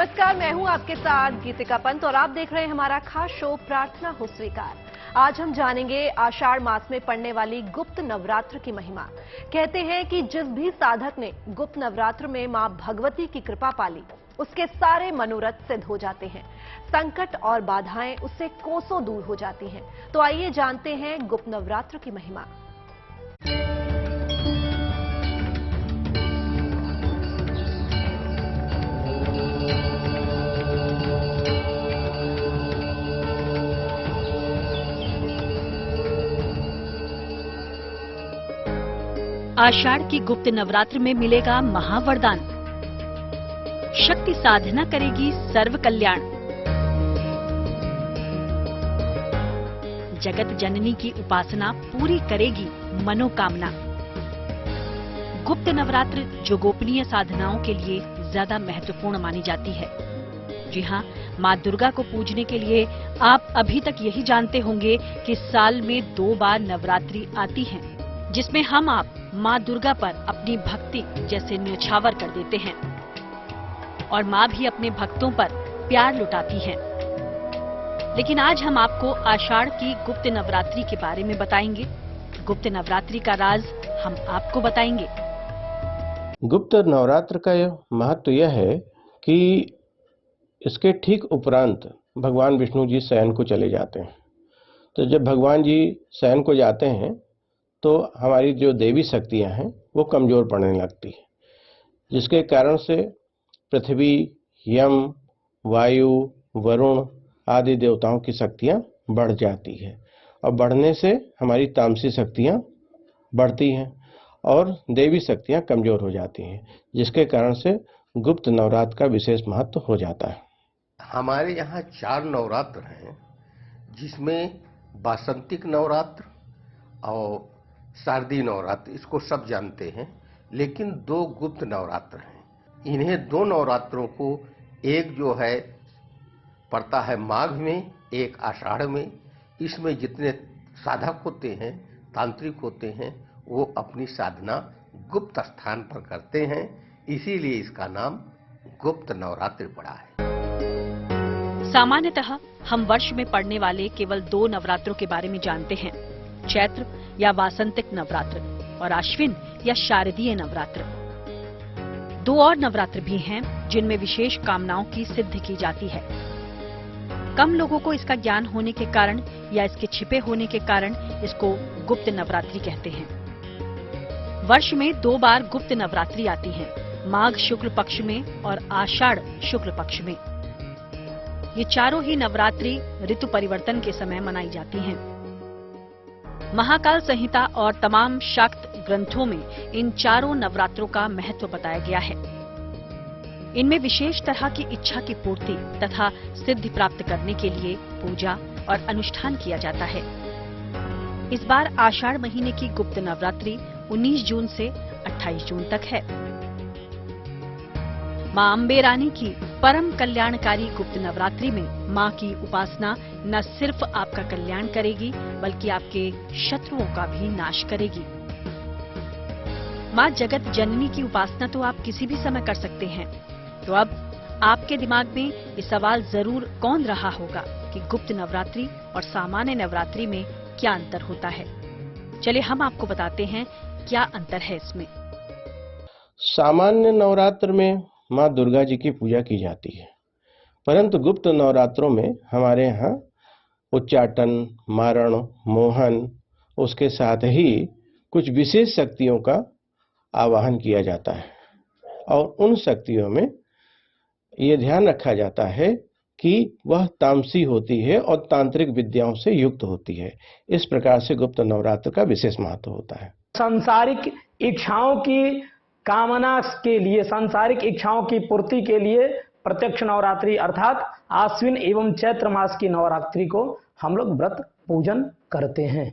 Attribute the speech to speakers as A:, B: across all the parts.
A: नमस्कार, मैं हूं आपके साथ गीतिका पंत और आप देख रहे हैं हमारा खास शो प्रार्थना हो स्वीकार। आज हम जानेंगे आषाढ़ मास में पड़ने वाली गुप्त नवरात्र की महिमा। कहते हैं कि जिस भी साधक ने गुप्त नवरात्र में मां भगवती की कृपा पाली, उसके सारे मनोरथ सिद्ध हो जाते हैं। संकट और बाधाएं उससे कोसों दूर हो जाती हैं। तो आइए जानते हैं गुप्त नवरात्र की महिमा।
B: आषाढ़ की गुप्त नवरात्र में मिलेगा महावरदान। शक्ति साधना करेगी सर्व कल्याण। जगत जननी की उपासना पूरी करेगी मनोकामना। गुप्त नवरात्र जो गोपनीय साधनाओं के लिए ज्यादा महत्वपूर्ण मानी जाती है। जी हाँ, माँ दुर्गा को पूजने के लिए आप अभी तक यही जानते होंगे कि साल में 2 बार नवरात्रि आती है, जिसमें हम आप माँ दुर्गा पर अपनी भक्ति जैसे न्यौछावर कर देते हैं और माँ भी अपने भक्तों पर प्यार लुटाती है। लेकिन आज हम आपको आषाढ़ की गुप्त नवरात्रि के बारे में बताएंगे। गुप्त नवरात्रि का राज हम आपको बताएंगे।
C: गुप्त नवरात्र का महत्व यह है कि इसके ठीक उपरांत भगवान विष्णु जी शयन को चले जाते हैं। तो जब भगवान जी शयन को जाते हैं तो हमारी जो देवी शक्तियां हैं वो कमजोर पड़ने लगती हैं, जिसके कारण से पृथ्वी, यम, वायु, वरुण आदि देवताओं की शक्तियां बढ़ जाती है और बढ़ने से हमारी तामसी शक्तियां बढ़ती हैं और देवी शक्तियां कमजोर हो जाती हैं, जिसके कारण से गुप्त नवरात्र का विशेष महत्व हो जाता है।
D: हमारे यहाँ 4 नवरात्र हैं, जिसमें वासंतिक नवरात्र और शारदीय नवरात्र, इसको सब जानते हैं। लेकिन 2 गुप्त नवरात्र हैं। इन्हें 2 नवरात्रों को एक जो है पड़ता है माघ में, एक आषाढ़ में। इसमें जितने साधक होते हैं, तांत्रिक होते हैं, वो अपनी साधना गुप्त स्थान पर करते हैं, इसीलिए इसका नाम गुप्त नवरात्रि पड़ा है।
B: सामान्यतः हम वर्ष में पड़ने वाले केवल 2 नवरात्रों के बारे में जानते हैं, चैत्र या वासंतिक नवरात्र और आश्विन या शारदीय नवरात्र। 2 और नवरात्र भी हैं जिनमें विशेष कामनाओं की सिद्धि की जाती है। कम लोगों को इसका ज्ञान होने के कारण या इसके छिपे होने के कारण इसको गुप्त नवरात्रि कहते हैं। वर्ष में 2 बार गुप्त नवरात्रि आती है, माघ शुक्ल पक्ष में और आषाढ़ शुक्ल पक्ष में। ये चारों ही नवरात्रि ऋतु परिवर्तन के समय मनाई जाती हैं। महाकाल संहिता और तमाम शाक्त ग्रंथों में इन चारों नवरात्रों का महत्व बताया गया है। इनमें विशेष तरह की इच्छा की पूर्ति तथा सिद्धि प्राप्त करने के लिए पूजा और अनुष्ठान किया जाता है। इस बार आषाढ़ महीने की गुप्त नवरात्रि 19 जून से 28 जून तक है। मां अम्बे रानी की परम कल्याणकारी गुप्त नवरात्रि में मां की उपासना न सिर्फ आपका कल्याण करेगी, बल्कि आपके शत्रुओं का भी नाश करेगी। मां जगत जननी की उपासना तो आप किसी भी समय कर सकते हैं। तो अब आपके दिमाग में ये सवाल जरूर कौन रहा होगा कि गुप्त नवरात्रि और सामान्य नवरात्रि में क्या अंतर होता है। चलिए हम आपको बताते हैं क्या अंतर है इसमें।
C: सामान्य नवरात्र में माँ दुर्गा जी की पूजा की जाती है, परंतु गुप्त नवरात्रों में हमारे यहाँ उच्चाटन, मारण, मोहन, उसके साथ ही कुछ विशेष शक्तियों का आवाहन किया जाता है और उन शक्तियों में ये ध्यान रखा जाता है कि वह तामसी होती है और तांत्रिक विद्याओं से युक्त होती है। इस प्रकार से गुप्त नवरात्र का विशेष महत्व होता है।
E: सांसारिक इच्छाओं की कामना के लिए, सांसारिक इच्छाओं की पूर्ति के लिए प्रत्यक्ष नवरात्रि अर्थात आश्विन एवं चैत्र मास की नवरात्रि को हम लोग व्रत पूजन करते हैं।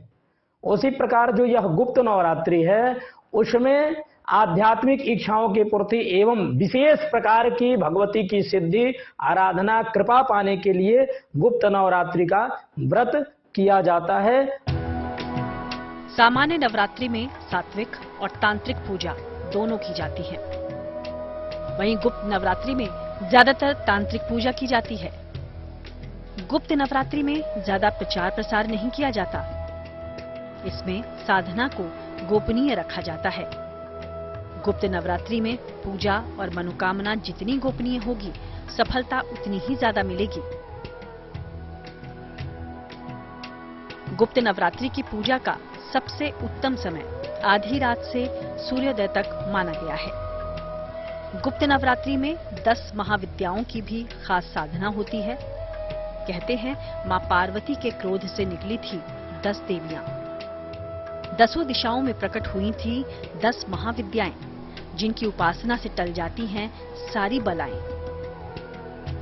E: उसी प्रकार जो यह गुप्त नवरात्रि है, उसमें आध्यात्मिक इच्छाओं की पूर्ति एवं विशेष प्रकार की भगवती की सिद्धि, आराधना, कृपा पाने के लिए गुप्त नवरात्रि का व्रत किया जाता है।
B: सामान्य नवरात्रि में सात्विक और तांत्रिक पूजा दोनों की जाती है। वहीं गुप्त नवरात्रि में ज्यादातर तांत्रिक पूजा की जाती है। गुप्त नवरात्रि में ज्यादा प्रचार प्रसार नहीं किया जाता। इसमें साधना को गोपनीय रखा जाता है। गुप्त नवरात्रि में पूजा और मनोकामना जितनी गोपनीय होगी, सफलता उतनी ही ज्यादा मिलेगी। गुप्त नवरात्रि की पूजा का सबसे उत्तम समय आधी रात से सूर्योदय तक माना गया है। गुप्त नवरात्रि में 10 महाविद्याओं की भी खास साधना होती है। कहते हैं मां पार्वती के क्रोध से निकली थी 10 देवियां। 10 दिशाओं में प्रकट हुई थी 10 महाविद्याएं, जिनकी उपासना से टल जाती हैं सारी बलाएं।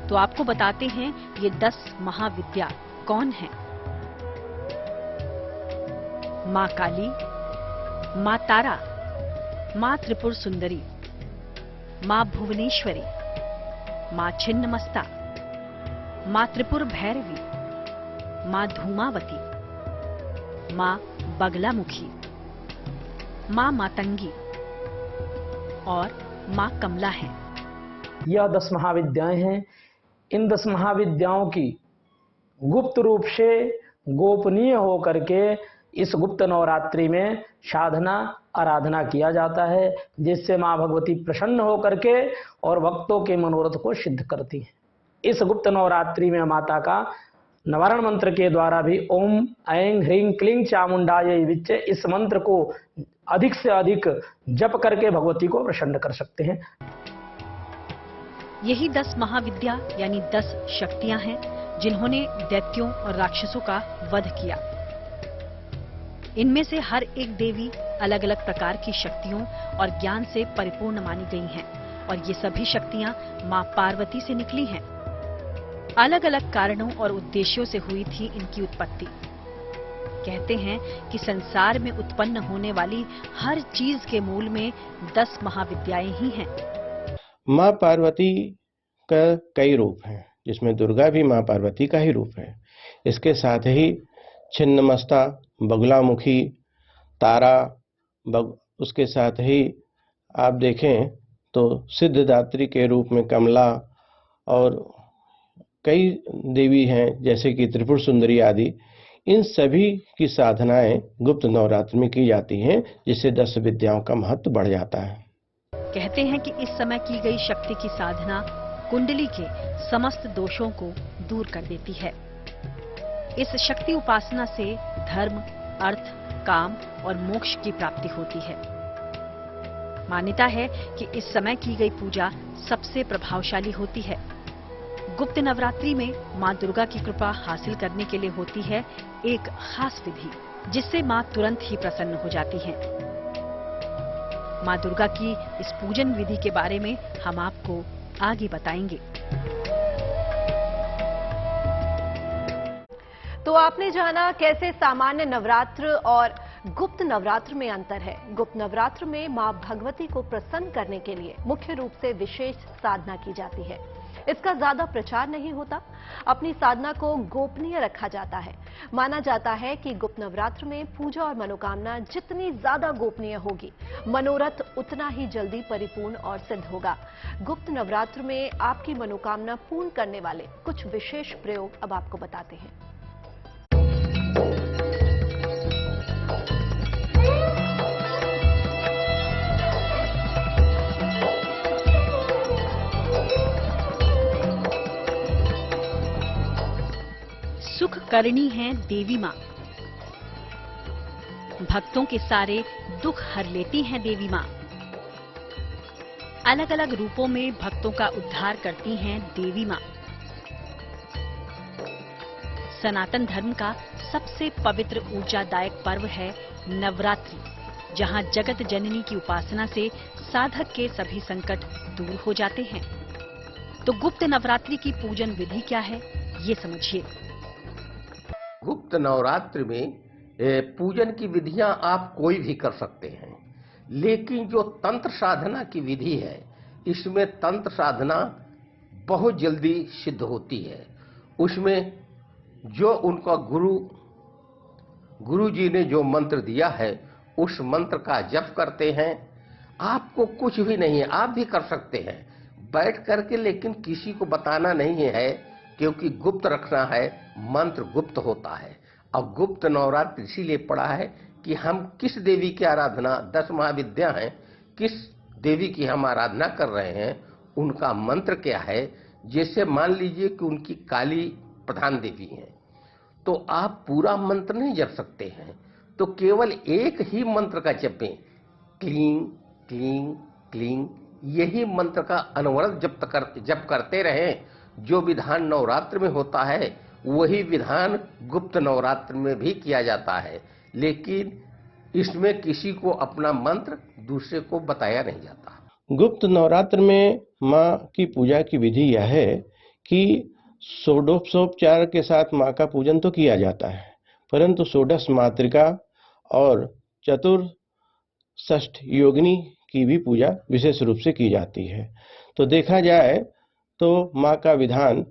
B: तो आपको बताते हैं ये 10 महाविद्या कौन हैं। मां काली, मां तारा, मां त्रिपुर सुंदरी, मां भुवनेश्वरी, मां छिन्नमस्ता, मां त्रिपुर भैरवी, मां धूमावती, मां बगलामुखी, मां मातंगी और मां कमला है।
E: यह 10 महाविद्याएं हैं। इन 10 महाविद्याओं की गुप्त रूप से गोपनीय होकर के इस गुप्त नवरात्रि में साधना आराधना किया जाता है, जिससे मां भगवती प्रसन्न होकर के और भक्तों के मनोरथ को सिद्ध करती है। इस गुप्त नवरात्रि में माता का नवारण मंत्र के द्वारा भी ओम ऐं ह्रीं क्लीं चामुंडायै विच्चे इस मंत्र को अधिक से अधिक जप करके भगवती को प्रसन्न कर सकते हैं।
B: यही 10 महाविद्या यानी 10 शक्तियां हैं, जिन्होंने दैत्यों और राक्षसों का वध किया। इनमें से हर एक देवी अलग अलग प्रकार की शक्तियों और ज्ञान से परिपूर्ण मानी गई हैं, और ये सभी शक्तियां मां पार्वती से निकली हैं। अलग अलग कारणों और उद्देश्यों से हुई थी इनकी उत्पत्ति। कहते हैं कि संसार में उत्पन्न होने वाली हर चीज के मूल में 10 महाविद्याएं ही हैं।
C: माँ पार्वती का कई रूप हैं, जिसमें दुर्गा भी माँ पार्वती का ही रूप है। इसके साथ ही छिन्नमस्ता, बगलामुखी, तारा, उसके साथ ही आप देखें तो सिद्धदात्री के रूप में कमला, और कई देवी हैं जैसे कि त्रिपुर सुंदरी आदि। इन सभी की साधनाएं गुप्त नवरात्र में की जाती हैं, जिससे 10 विद्याओं का महत्व बढ़ जाता है।
B: कहते हैं कि इस समय की गई शक्ति की साधना कुंडली के समस्त दोषों को दूर कर देती है। इस शक्ति उपासना से धर्म, अर्थ, काम और मोक्ष की प्राप्ति होती है। मान्यता है कि इस समय की गई पूजा सबसे प्रभावशाली होती है। गुप्त नवरात्रि में मां दुर्गा की कृपा हासिल करने के लिए होती है एक खास विधि, जिससे मां तुरंत ही प्रसन्न हो जाती हैं। मां दुर्गा की इस पूजन विधि के बारे में हम आपको आगे बताएंगे।
A: तो आपने जाना कैसे सामान्य नवरात्र और गुप्त नवरात्र में अंतर है। गुप्त नवरात्र में मां भगवती को प्रसन्न करने के लिए मुख्य रूप से विशेष साधना की जाती है। इसका ज्यादा प्रचार नहीं होता, अपनी साधना को गोपनीय रखा जाता है। माना जाता है कि गुप्त नवरात्र में पूजा और मनोकामना जितनी ज्यादा गोपनीय होगी, मनोरथ उतना ही जल्दी परिपूर्ण और सिद्ध होगा। गुप्त नवरात्र में आपकी मनोकामना पूर्ण करने वाले कुछ विशेष प्रयोग अब आपको बताते हैं।
B: सुख करनी है देवी मां, भक्तों के सारे दुख हर लेती हैं देवी मां। अलग अलग रूपों में भक्तों का उद्धार करती हैं देवी मां। सनातन धर्म का सबसे पवित्र ऊर्जादायक पर्व है नवरात्रि, जहां जगत जननी की उपासना से साधक के सभी संकट दूर हो जाते हैं। तो गुप्त नवरात्रि की पूजन विधि क्या है, ये समझिए।
D: गुप्त नवरात्र में पूजन की विधियां आप कोई भी कर सकते हैं, लेकिन जो तंत्र साधना की विधि है, इसमें तंत्र साधना बहुत जल्दी सिद्ध होती है। उसमें जो उनका गुरु जी ने जो मंत्र दिया है, उस मंत्र का जप करते हैं। आपको कुछ भी नहीं है, आप भी कर सकते हैं। बैठ करके, लेकिन किसी को बताना नहीं है, क्योंकि गुप्त रखना है, मंत्र गुप्त होता है। और गुप्त नवरात्र इसीलिए पड़ा है कि हम किस देवी की आराधना, 10 महाविद्या हैं, किस देवी की हम आराधना कर रहे हैं, उनका मंत्र क्या है। जैसे मान लीजिए कि उनकी काली प्रधान देवी है, तो आप पूरा मंत्र नहीं जप सकते हैं, तो केवल एक ही मंत्र का जपें, क्लीं क्लीं क्लीं। यही मंत्र का अनवरत जप करते रहें। जो विधान नवरात्र में होता है वही विधान गुप्त नवरात्र में भी किया जाता है, लेकिन इसमें किसी को अपना मंत्र दूसरे को बताया नहीं जाता।
C: गुप्त नवरात्र में माँ की पूजा की विधि यह है कि षोडशोपचार के साथ माँ का पूजन तो किया जाता है, परंतु षोडश मातृका और चतुर्षष्ठ योगिनी की भी पूजा विशेष रूप से की जाती है। तो देखा जाए तो माँ का विधान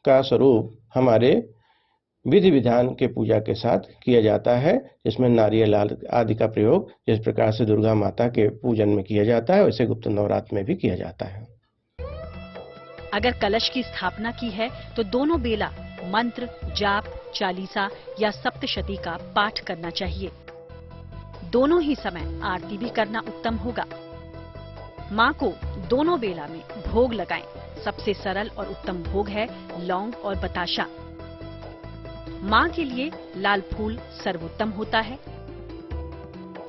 C: का स्वरूप हमारे विधि विधान के पूजा के साथ किया जाता है, जिसमें नारियल आदि का प्रयोग जिस प्रकार से दुर्गा माता के पूजन में किया जाता है, वैसे गुप्त नवरात्र में भी किया जाता है।
B: अगर कलश की स्थापना की है तो दोनों बेला मंत्र, जाप, चालीसा या सप्तशती का पाठ करना चाहिए। दोनों ही समय आरती भी करना उत्तम होगा। माँ को दोनों बेला में भोग लगाएं। सबसे सरल और उत्तम भोग है लौंग और बताशा। माँ के लिए लाल फूल सर्वोत्तम होता है,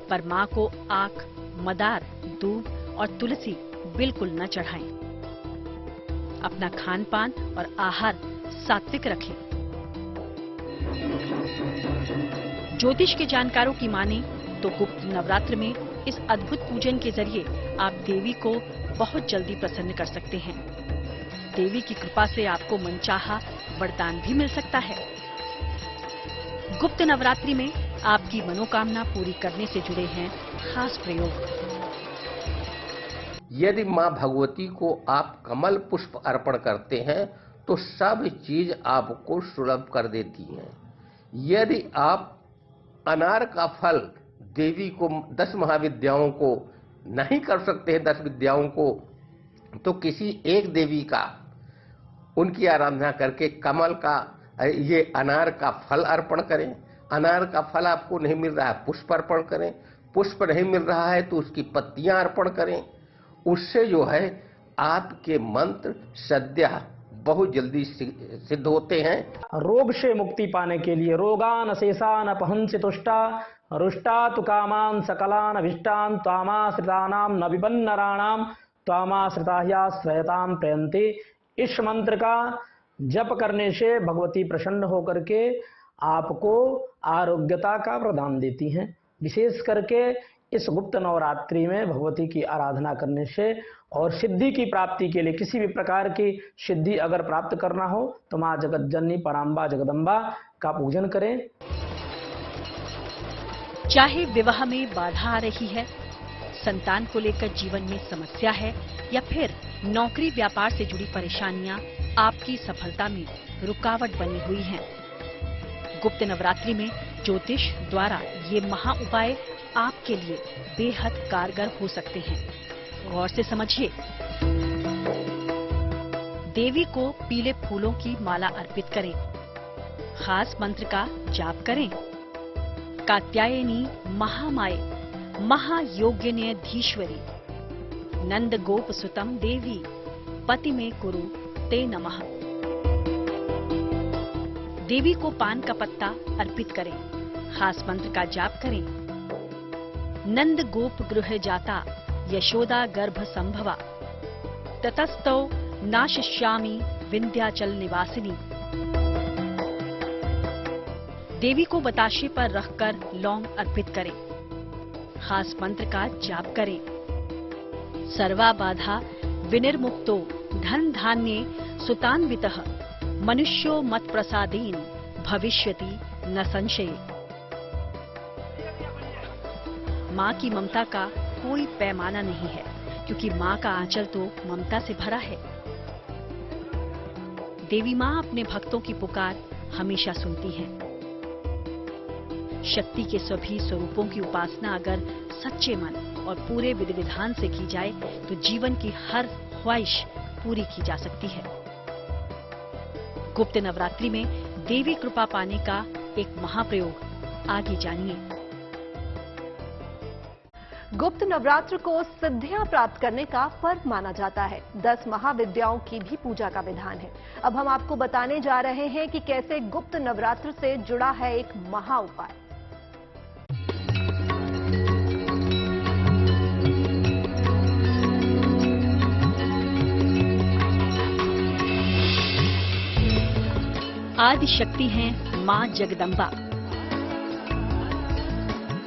B: पर माँ को आक, मदार, दूध और तुलसी बिल्कुल न चढ़ाएं। अपना खान पान और आहार सात्विक रखें। ज्योतिष के जानकारों की माने तो गुप्त नवरात्र में इस अद्भुत पूजन के जरिए आप देवी को बहुत जल्दी प्रसन्न कर सकते हैं। देवी की कृपा से आपको मनचाहा वरदान भी मिल सकता है। गुप्त नवरात्रि में आपकी मनोकामना पूरी करने से जुड़े हैं खास प्रयोग।
D: यदि माँ भगवती को आप कमल पुष्प अर्पण करते हैं तो सब चीज आपको सुलभ कर देती हैं। यदि आप अनार का फल देवी को, 10 महाविद्याओं को नहीं कर सकते हैं, 10 विद्याओं को, तो किसी एक देवी का, उनकी आराधना करके कमल का, ये अनार का फल अर्पण करें। अनार का फल आपको नहीं मिल रहा है, पुष्प अर्पण करें। पुष्प नहीं मिल रहा है तो उसकी पत्तियां अर्पण करें। उससे जो है आपके मंत्र सद्या बहुत जल्दी सिद्ध होते हैं।
E: रोग से मुक्ति पाने के लिए रोगान शेषान अपहंसि तुष्टा रुष्टा तु कामान सकलान अभिष्टान त्वामाश्रितानाम न विपन्नराणाम त्वामाश्रिता ह्याश्रयताम प्रयन्ति। इस मंत्र का जप करने से भगवती प्रसन्न होकर के आपको आरोग्यता का प्रदान देती हैं। विशेष करके इस गुप्त नवरात्रि में भगवती की आराधना करने से और सिद्धि की प्राप्ति के लिए, किसी भी प्रकार की सिद्धि अगर प्राप्त करना हो तो माँ जगत जननी पराम्बा जगदम्बा का पूजन करें।
B: चाहे विवाह में बाधा आ रही है, संतान को लेकर जीवन में समस्या है, या फिर नौकरी व्यापार से जुड़ी परेशानियां आपकी सफलता में रुकावट बनी हुई हैं। गुप्त नवरात्रि में ज्योतिष द्वारा ये महा उपाय आपके लिए बेहद कारगर हो सकते हैं। गौर से समझिए। देवी को पीले फूलों की माला अर्पित करें। खास मंत्र का जाप करें। कात्यायनी महामाये महायोगिन्यधीश्वरी नंद गोप सुतम देवी पति में कुरु ते नमः। देवी को पान का पत्ता अर्पित करें। खास मंत्र का जाप करें। नंद गोप गृह जाता यशोदा गर्भ संभवा ततस्तौ नाशिष्यामि विंध्याचल निवासिनी। देवी को बताशे पर रखकर लौंग अर्पित करें। खास मंत्र का जाप करें। सर्वा बाधा विनिर्मुक्तो धन धान्ये सुतान्वितः मनुष्यो मत प्रसादेन भविष्यति न संशय। माँ की ममता का कोई पैमाना नहीं है, क्योंकि माँ का आंचल तो ममता से भरा है। देवी माँ अपने भक्तों की पुकार हमेशा सुनती हैं। शक्ति के सभी स्वरूपों की उपासना अगर सच्चे मन और पूरे विधि विधान से की जाए तो जीवन की हर ख्वाहिश पूरी की जा सकती है। गुप्त नवरात्रि में देवी कृपा पाने का एक महाप्रयोग आगे जानिए।
A: गुप्त नवरात्र को सिद्धियां प्राप्त करने का पर्व माना जाता है। 10 महाविद्याओं की भी पूजा का विधान है। अब हम आपको बताने जा रहे हैं कि कैसे गुप्त नवरात्र से जुड़ा है एक महा उपाय।
B: आदि शक्ति हैं मां जगदम्बा।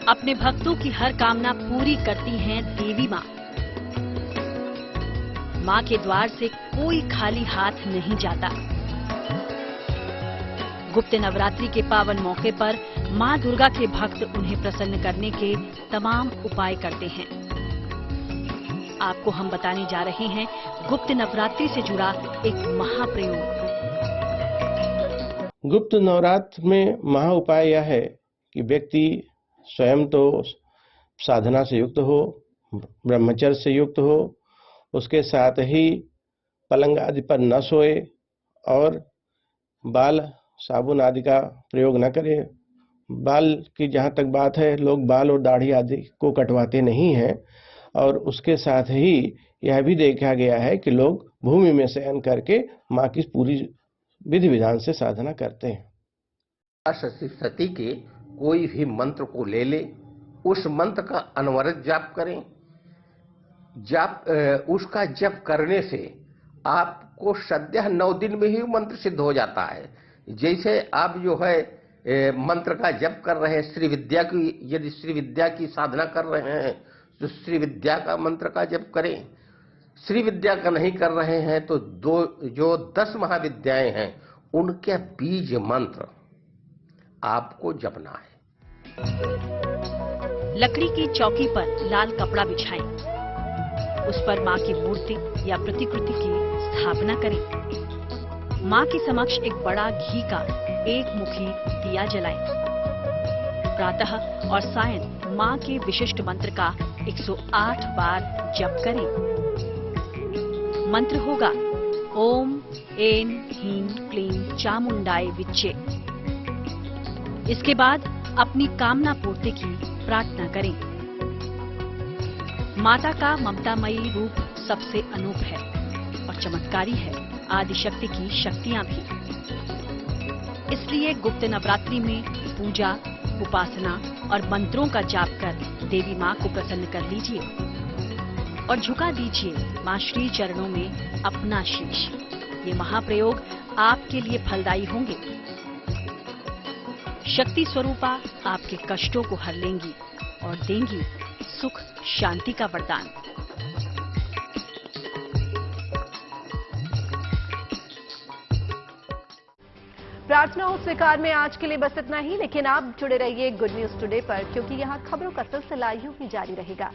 B: अपने भक्तों की हर कामना पूरी करती हैं देवी मां। मां के द्वार से कोई खाली हाथ नहीं जाता। गुप्त नवरात्रि के पावन मौके पर मां दुर्गा के भक्त उन्हें प्रसन्न करने के तमाम उपाय करते हैं। आपको हम बताने जा रहे हैं गुप्त नवरात्रि से जुड़ा एक महाप्रयोग।
C: गुप्त नवरात्र में महा उपाय यह है कि व्यक्ति स्वयं तो साधना से युक्त हो, ब्रह्मचर्य से युक्त हो, उसके साथ ही पलंग आदि पर न सोए और बाल साबुन आदि का प्रयोग न करे। बाल की जहाँ तक बात है, लोग बाल और दाढ़ी आदि को कटवाते नहीं हैं। और उसके साथ ही यह भी देखा गया है कि लोग भूमि में शयन करके माँ की पूरी विधि विधान से साधना करते हैं।
D: सती के कोई भी मंत्र को ले ले, उस मंत्र का अनवरत जाप करें। उसका जप करने से आपको सद्यः 9 दिन में ही मंत्र सिद्ध हो जाता है। जैसे आप जो है मंत्र का जप कर रहे हैं, श्री विद्या की, यदि श्री विद्या की साधना कर रहे हैं तो श्री विद्या का मंत्र का जप करें। श्री विद्या का नहीं कर रहे हैं तो जो 10 महाविद्याएं हैं उनके बीज मंत्र आपको जपना है।
B: लकड़ी की चौकी पर लाल कपड़ा बिछाएं। उस पर मां की मूर्ति या प्रतिकृति की स्थापना करें। मां के समक्ष एक बड़ा घी का एक मुखी दिया जलाएं। प्रातः और सायं मां के विशिष्ट मंत्र का 108 बार जप करें। मंत्र होगा ओम ऐं ह्रीं क्लीं चामुंडाय विच्चे। इसके बाद अपनी कामना पूर्ति की प्रार्थना करें। माता का ममतामयी रूप सबसे अनूप है और चमत्कारी है आदिशक्ति की शक्तियां भी। इसलिए गुप्त नवरात्रि में पूजा, उपासना और मंत्रों का जाप कर देवी मां को प्रसन्न कर लीजिए और झुका दीजिए मां श्री चरणों में अपना शीश। ये महाप्रयोग आपके लिए फलदायी होंगे। शक्ति स्वरूपा आपके कष्टों को हर लेंगी और देंगी सुख शांति का वरदान।
A: प्रार्थना हो स्वीकार में आज के लिए बस इतना ही, लेकिन आप जुड़े रहिए गुड न्यूज टुडे पर, क्योंकि यहाँ खबरों का सिलसिला यूं ही जारी रहेगा।